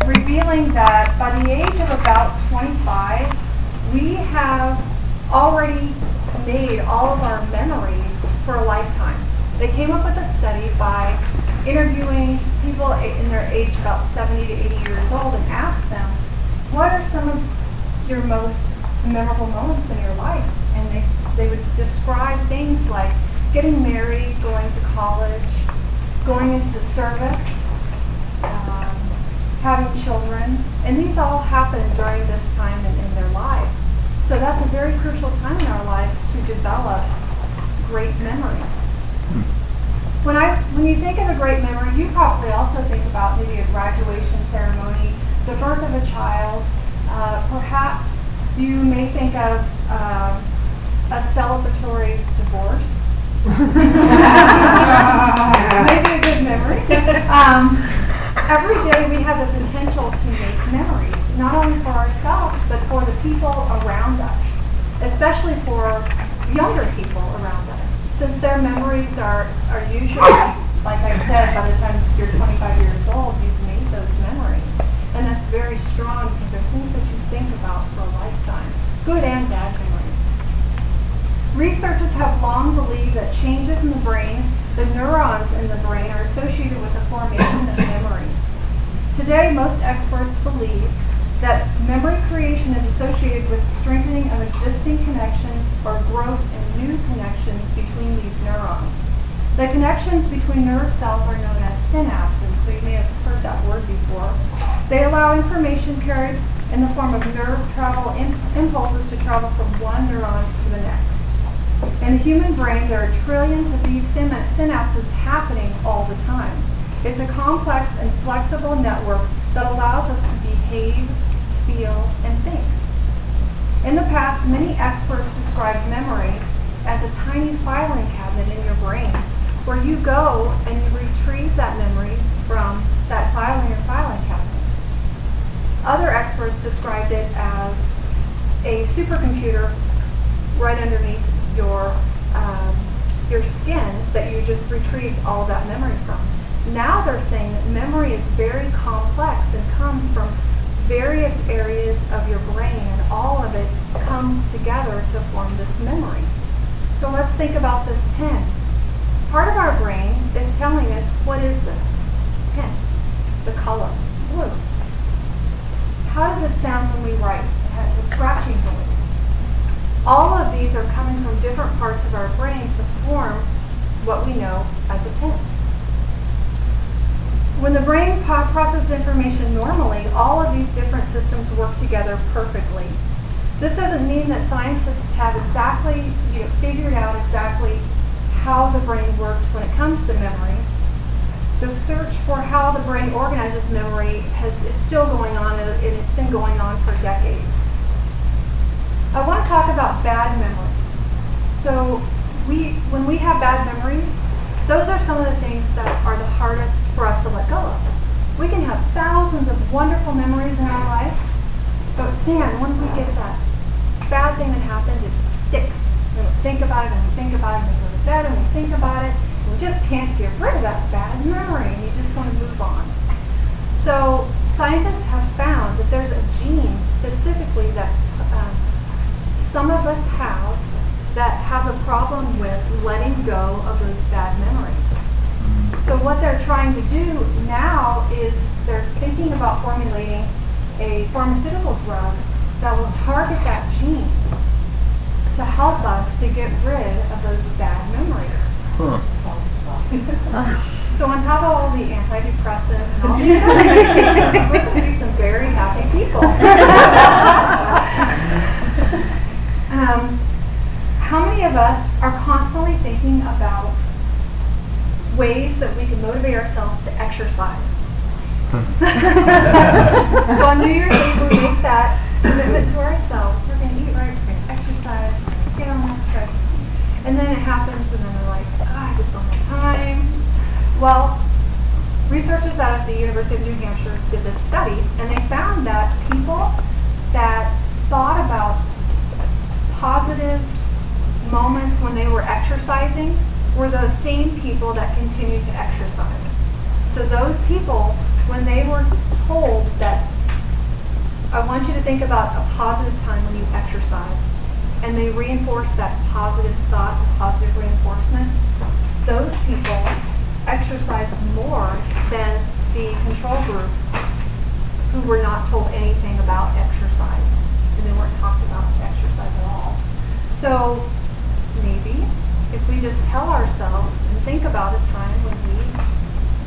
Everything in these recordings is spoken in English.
revealing that by the age of about 25, we have already made all of our memories for a lifetime. They came up with a study by interviewing people in their age about 70 to 80 years old and asked them, what are some of your most memorable moments in your life? And they would describe things like getting married, going to college, going into the service, having children, and these all happen during this time in their lives. So that's a very crucial time in our lives to develop great memories. When you think of a great memory, you probably also think about maybe a graduation ceremony, the birth of a child. Perhaps you may think of a celebratory divorce. Maybe a good memory. Every day we have the potential to make memories, not only for ourselves, but for the people around us, especially for younger people around us, since their memories are usually, like I said, by the time you're 25 years old, you've made those memories. And that's very strong because they're things that you think about for a lifetime, good and bad memories. Researchers have long believed that changes in the brain, the neurons in the brain, are associated with the formation of memories. Today, most experts believe that memory creation is associated with strengthening of existing connections or growth in new connections between these neurons. The connections between nerve cells are known as synapses, so you may have heard that word before. They allow information carried in the form of nerve travel impulses to travel from one neuron to the next. In the human brain, there are trillions of these synapses happening all the time. It's a complex and flexible network that allows us to behave, feel, and think. In the past, many experts described memory as a tiny filing cabinet in your brain, where you go and you retrieve that memory from that file in your filing cabinet. Other experts described it as a supercomputer right underneath your skin that you just retrieve all that memory from. Now they're saying that memory is very complex and comes from various areas of your brain, and all of it comes together to form this memory. So let's think about this pen. Part of our brain is telling us, what is this pen? The color, blue. How does it sound when we write? It has a scratching noise. All of these are coming from different parts of our brain to form what we know as a pen. When the brain processes information normally, all of these different systems work together perfectly. This doesn't mean that scientists have exactly figured out exactly how the brain works when it comes to memory. The search for how the brain organizes memory is still going on, and it's been going on for decades. I want to talk about bad memories. So when we have bad memories, those are some of the things that are the hardest for us to let go of. We can have thousands of wonderful memories in our life, but man, once we get that bad thing that happened, it sticks. And we think about it, and we think about it, and we go to bed, and we think about it, and we just can't get rid of that bad memory, and you just want to move on. So scientists have found that there's a gene specifically that some of us have that has a problem with letting go of those bad memories. So what they're trying to do now is they're thinking about formulating a pharmaceutical drug that will target that gene to help us to get rid of those bad memories. So on top of all the antidepressants and all these other medications, we're going to be some very happy people. How many of us are constantly thinking about ways that we can motivate ourselves to exercise? So on New Year's Eve, we make that commitment to ourselves. We're going to eat right, we're going to exercise, get on that trip. And then it happens, and then we're like, I just don't have time. Well, researchers out of the University of New Hampshire did this study, and they found that people that thought about positive moments when they were exercising were the same people that continued to exercise. So those people, when they were told that think about a positive time when you exercised, and they reinforce that positive thought, positive reinforcement, those people exercise more than the control group who were not told anything about exercise, and they weren't talked about exercise at all. So maybe if we just tell ourselves and think about a time when we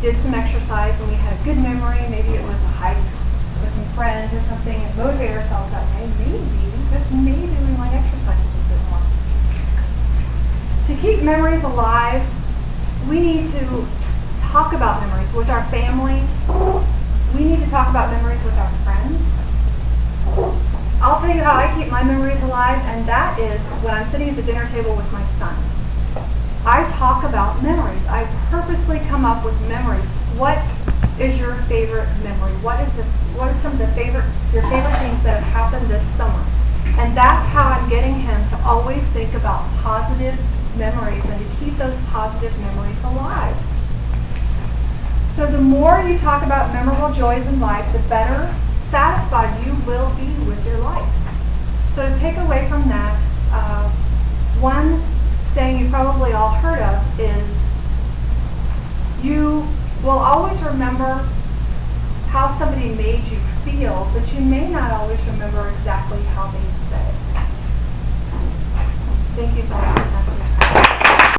did some exercise and we had a good memory, maybe it was a hike with some friends or something, and motivate ourselves that day, maybe, just maybe we might exercise a little bit more. To keep memories alive, we need to talk about memories with our families. We need to talk about memories with our friends. I'll tell you how I keep my memories alive, and that is when I'm sitting at the dinner table with my son. I talk about memories. I purposely come up with memories. What is your favorite memory? What are some of your favorite things that have happened this summer? And that's how I'm getting him to always think about positive memories and to keep those positive memories alive. So the more you talk about memorable joys in life, the better satisfied you will be with your life. So to take away from that, one saying you probably all heard of is, you will always remember how somebody made you feel, but you may not always remember exactly how they said it. Thank you for that.